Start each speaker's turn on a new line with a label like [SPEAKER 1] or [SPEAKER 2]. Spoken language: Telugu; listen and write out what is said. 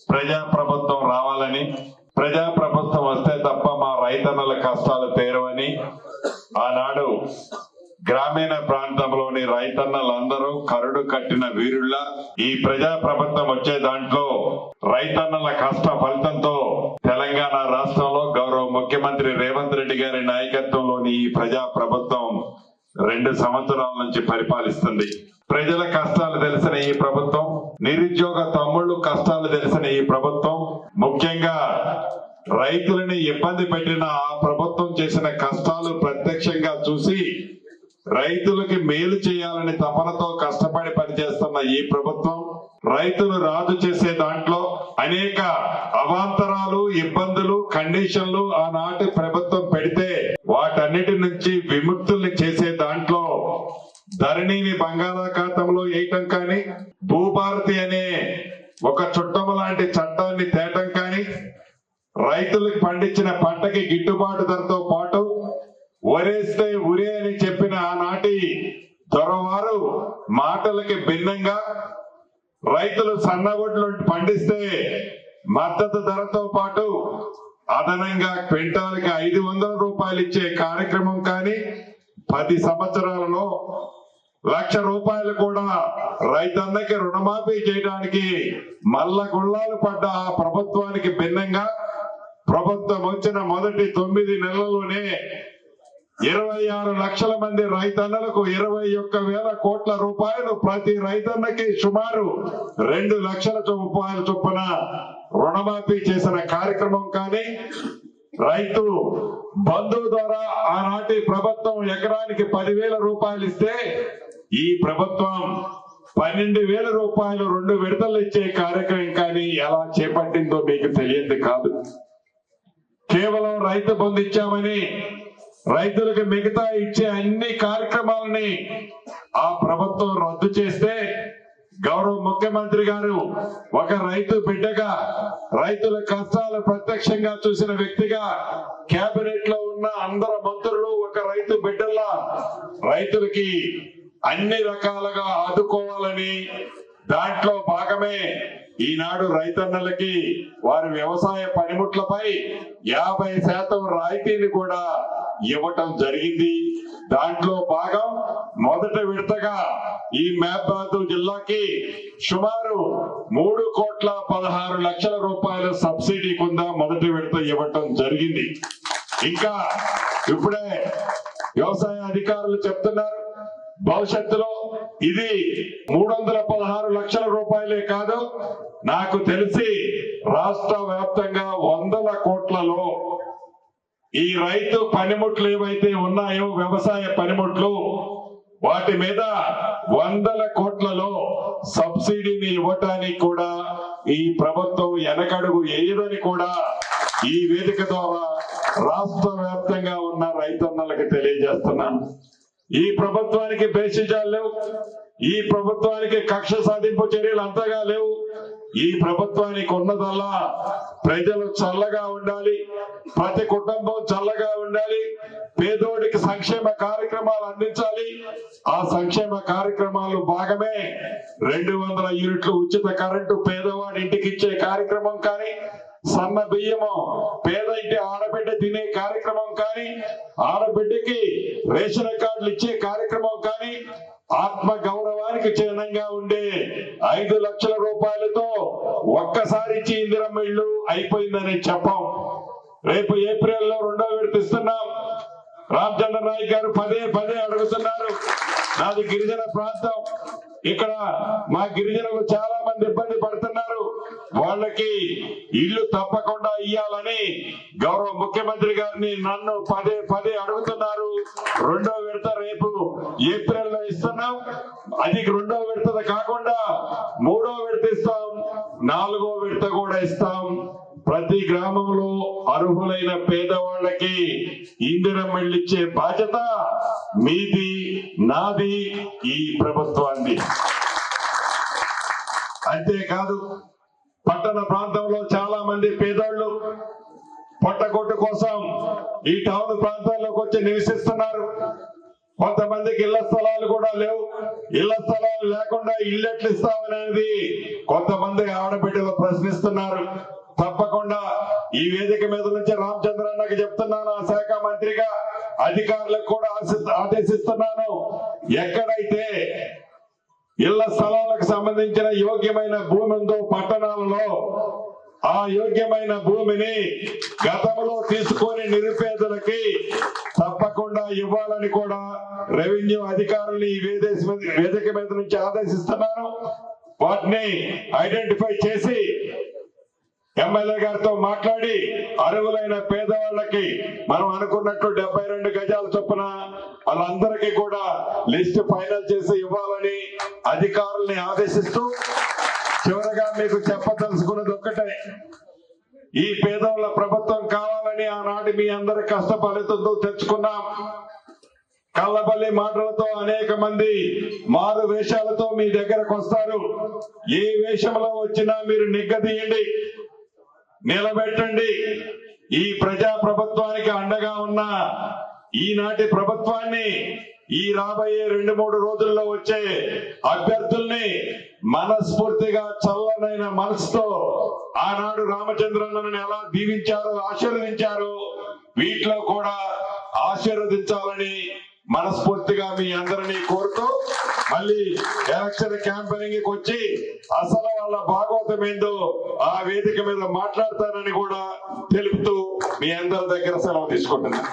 [SPEAKER 1] ప్రజా ప్రభుత్వం రావాలని, ప్రజా ప్రభుత్వం వస్తే తప్ప మా రైతన్నల కష్టాలు తీరవని ఆనాడు గ్రామీణ ప్రాంతంలోని రైతన్నలందరూ కరుడు కట్టిన వీరుళ్ళ ఈ ప్రజా ప్రభుత్వం వచ్చే దాంట్లో రైతన్నల కష్ట ఫలితంతో తెలంగాణ రాష్ట్రంలో గౌరవ ముఖ్యమంత్రి రేవంత్ రెడ్డి గారి నాయకత్వంలోని ఈ ప్రజా ప్రభుత్వం 2 సంవత్సరాల నుంచి పరిపాలిస్తుంది. ప్రజల కష్టాలు తెలిసిన ఈ ప్రభుత్వం, నిరుద్యోగ తమ్ముళ్ళు కష్టాలు తెలిసిన ఈ ప్రభుత్వం, ముఖ్యంగా రైతులని ఇబ్బంది పెట్టిన ఆ ప్రభుత్వం చేసిన కష్టాలు ప్రత్యక్షంగా చూసి రైతులకి మేలు చేయాలని తపనతో కష్టపడి పనిచేస్తున్న ఈ ప్రభుత్వం రైతులు రాజు చేసే దాంట్లో అనేక అవాంతరాలు, ఇబ్బందులు, కండిషన్లు ఆనాటి ప్రభుత్వం పెడితే వాటన్నిటి నుంచి విముక్తుల్ని చేసే దాంట్లో ధరణిని బంగాళాఖాతంలో వేయటం కానీ, భూభారతి అనే ఒక చుట్టము లాంటి చట్టాన్ని తేటం కానీ, రైతులకు పండించిన పంటకి గిట్టుబాటు ధరతో పాటు వరేస్తే ఉరే అని చెప్పిన ఆనాటి దొరవారు మాటలకి భిన్నంగా రైతులు సన్నవడ్లు పండిస్తే మద్దతు ధరతో పాటు అదనంగా క్వింటాల్కి 500 రూపాయలు ఇచ్చే కార్యక్రమం కానీ, 10 సంవత్సరాలలో 1,00,000 రూపాయలు కూడా రైతన్నకి రుణమాఫీ చేయడానికి మల్ల గుళ్ళాలు పడ్డ ఆ ప్రభుత్వానికి భిన్నంగా ప్రభుత్వం వచ్చిన మొదటి 9 నెలల్లోనే 26 లక్షల మంది రైతన్నలకు 21,000 కోట్ల రూపాయలు, ప్రతి రైతన్నకి సుమారు 2 లక్షల రూపాయల చొప్పున రుణమాఫీ చేసిన కార్యక్రమం కానీ, రైతు బంధు ద్వారా ఆనాటి ప్రభుత్వం ఎకరానికి 10,000 రూపాయలు ఇస్తే ఈ ప్రభుత్వం 12,000 రూపాయలు 2 విడతలు ఇచ్చే కార్యక్రమం కానీ ఎలా చేపట్టిందో మీకు తెలియదు కాదు. కేవలం రైతు బంధు ఇచ్చామని రైతులకు మిగతా ఇచ్చే అన్ని కార్యక్రమాలని ఆ ప్రభుత్వం రద్దు చేస్తే గౌరవ ముఖ్యమంత్రి గారు ఒక రైతు బిడ్డగా, రైతుల కష్టాలు ప్రత్యక్షంగా చూసిన వ్యక్తిగా, కేబినెట్ లో ఉన్న అందరు మంత్రులు ఒక రైతు బిడ్డల్లా రైతులకి అన్ని రకాలుగా ఆదుకోవాలని దాంట్లో భాగమే ఈనాడు రైతన్నలకి వారి వ్యవసాయ పనిముట్లపై 50% రాయితీని కూడా ఇవ్వటం జరిగింది. దాంట్లో భాగం మొదటి విడతగా ఈ మహబూబాబాద్ జిల్లాకి సుమారు 3,16,00,000 రూపాయల సబ్సిడీ కింద మొదటి విడత ఇవ్వటం జరిగింది. ఇంకా ఇప్పుడే వ్యవసాయ అధికారులు చెప్తున్నారు, భవిష్యత్తులో ఇది 316 లక్షల రూపాయలే కాదు, నాకు తెలిసి రాష్ట్ర వ్యాప్తంగా 100 కోట్లలో ఈ రైతు పనిముట్లు ఏవైతే ఉన్నాయో, వ్యవసాయ పనిముట్లు, వాటి మీద 100 కోట్లలో సబ్సిడీని ఇవ్వటానికి కూడా ఈ ప్రభుత్వం వెనకడుగు వేయదని కూడా ఈ వేదిక ద్వారా రాష్ట్ర వ్యాప్తంగా ఉన్న రైతన్నలకు తెలియజేస్తున్నాను. ఈ ప్రభుత్వానికి బేసిజాలు లేవు, ఈ ప్రభుత్వానికి కక్ష సాధింపు చర్యలు అంతగా లేవు. ఈ ప్రభుత్వానికి ఉన్నదల్లా ప్రజలు చల్లగా ఉండాలి, ప్రతి కుటుంబం చల్లగా ఉండాలి, పేదోడికి సంక్షేమ కార్యక్రమాలు అందించాలి. ఆ సంక్షేమ కార్యక్రమాలు భాగమే 200 యూనిట్లు ఉచిత కరెంటు పేదవాడి ఇంటికి ఇచ్చే కార్యక్రమం కానీ, సన్న బియ్యము పేద ఇంటి ఆడబిడ్డ తినే కార్యక్రమం కానీ, ఆడబిడ్డకి రేషన్ కార్డులు ఇచ్చే కార్యక్రమం కానీ, ఆత్మ గౌరవానికి చిహ్నంగా ఉండే 5 లక్షల రూపాయలతో ఒక్కసారి ఇచ్చి ఇందిరమ్మ ఇల్లు అయిపోయిందని చెప్పాం. రేపు ఏప్రిల్లో 2వ విడత ఇస్తున్నాం. రామచంద్ర నాయక్ గారు పదే అడుగుతున్నారు. నాది గిరిజన ప్రాంతం, ఇక్కడ మా గిరిజనులు చాలా మంది ఇబ్బంది పడుతున్నారు, వాళ్ళకి ఇల్లు తప్పకుండా ఇయ్యాలని గౌరవ ముఖ్యమంత్రి గారిని నన్ను పదే అడుగుతున్నారు. 2వ విడత రేపు ఏప్రిల్లో ఇస్తున్నాం. అది 2వ విడత కాకుండా 3వ విడత ఇస్తాం, 4వ విడత కూడా ఇస్తాం. ప్రతి గ్రామంలో అర్హులైన పేదవాళ్ళకి ఇందిరమ్మ ఇల్లు ఇచ్చే బాధ్యత మీది, నాది, ఈ ప్రభుత్వాన్ని. అంతేకాదు, పట్టణ ప్రాంతంలో చాలా మంది పేదోళ్ళు పొట్టగొట్టు కోసం ఈ టౌన్ ప్రాంతాల్లోకి వచ్చి నివసిస్తున్నారు. కొంతమందికి ఇళ్ల స్థలాలు కూడా లేవు. ఇళ్ల స్థలాలు లేకుండా ఇల్లు ఎట్లు ఇస్తామనేది కొంతమంది ఆడబిడ్డలు ప్రశ్నిస్తున్నారు. తప్పకుండా ఈ వేదిక మీద నుంచి రామచంద్రన్నకి చెప్తున్నాను, ఆ శాఖ మంత్రిగా అధికారులకు కూడా ఆదేశిస్తున్నాను. ఎక్కడైతే ఇళ్ల స్థలాలకు సంబంధించిన యోగ్యమైన భూమి ఉందో పట్టణాలలో ఆ యోగ్యమైన భూమిని గతంలో తీసుకొని నిరుపేదలకి తప్పకుండా ఇవ్వాలని కూడా రెవెన్యూ అధికారులు ఈ వేదిక మీద నుంచి ఆదేశిస్తున్నాను. వాటిని ఐడెంటిఫై చేసి ఎమ్మెల్యే గారితో మాట్లాడి అర్హులైన పేదవాళ్ళకి మనం అనుకున్నట్టు 72 గజాల చొప్పున వాళ్ళందరికీ కూడా లిస్ట్ ఫైనల్ చేసి ఇవ్వాలని అధికారుల్ని ఆదేశిస్తూ, చివరగా మీకు చెప్పదలుచుకున్నది ఒక్కటే, ఈ పేదవాళ్ళ ప్రభుత్వం కావాలని ఆనాటి మీ అందరి కష్ట ఫలితంతో తెచ్చుకున్నాం. కళ్ళబల్లి మాటలతో అనేక మంది మారు వేషాలతో మీ దగ్గరకు వస్తారు. ఏ వేషంలో వచ్చినా మీరు నిగ్గదీయండి, నిలబెట్టండి. ఈ ప్రజా ప్రభుత్వానికి అండగా ఉన్న ఈనాటి ప్రభుత్వాన్ని ఈ రాబోయే 2-3 రోజుల్లో వచ్చే అభ్యర్థుల్ని మనస్ఫూర్తిగా చల్లనైన మనసుతో ఆనాడు రామచంద్రన్నను ఎలా దీవించారో ఆశీర్వదించారో వీటిలో కూడా ఆశీర్వదించాలని మనస్ఫూర్తిగా మీ అందరినీ కోరుతూ, మళ్ళీ ఎలక్షన్ క్యాంపెయినింగ్ వచ్చి అసలు వాళ్ళ భాగవతం ఏందో ఆ వేదిక మీద మాట్లాడతానని కూడా తెలుపుతూ మీ అందరి దగ్గర సెలవు తీసుకుంటున్నాను.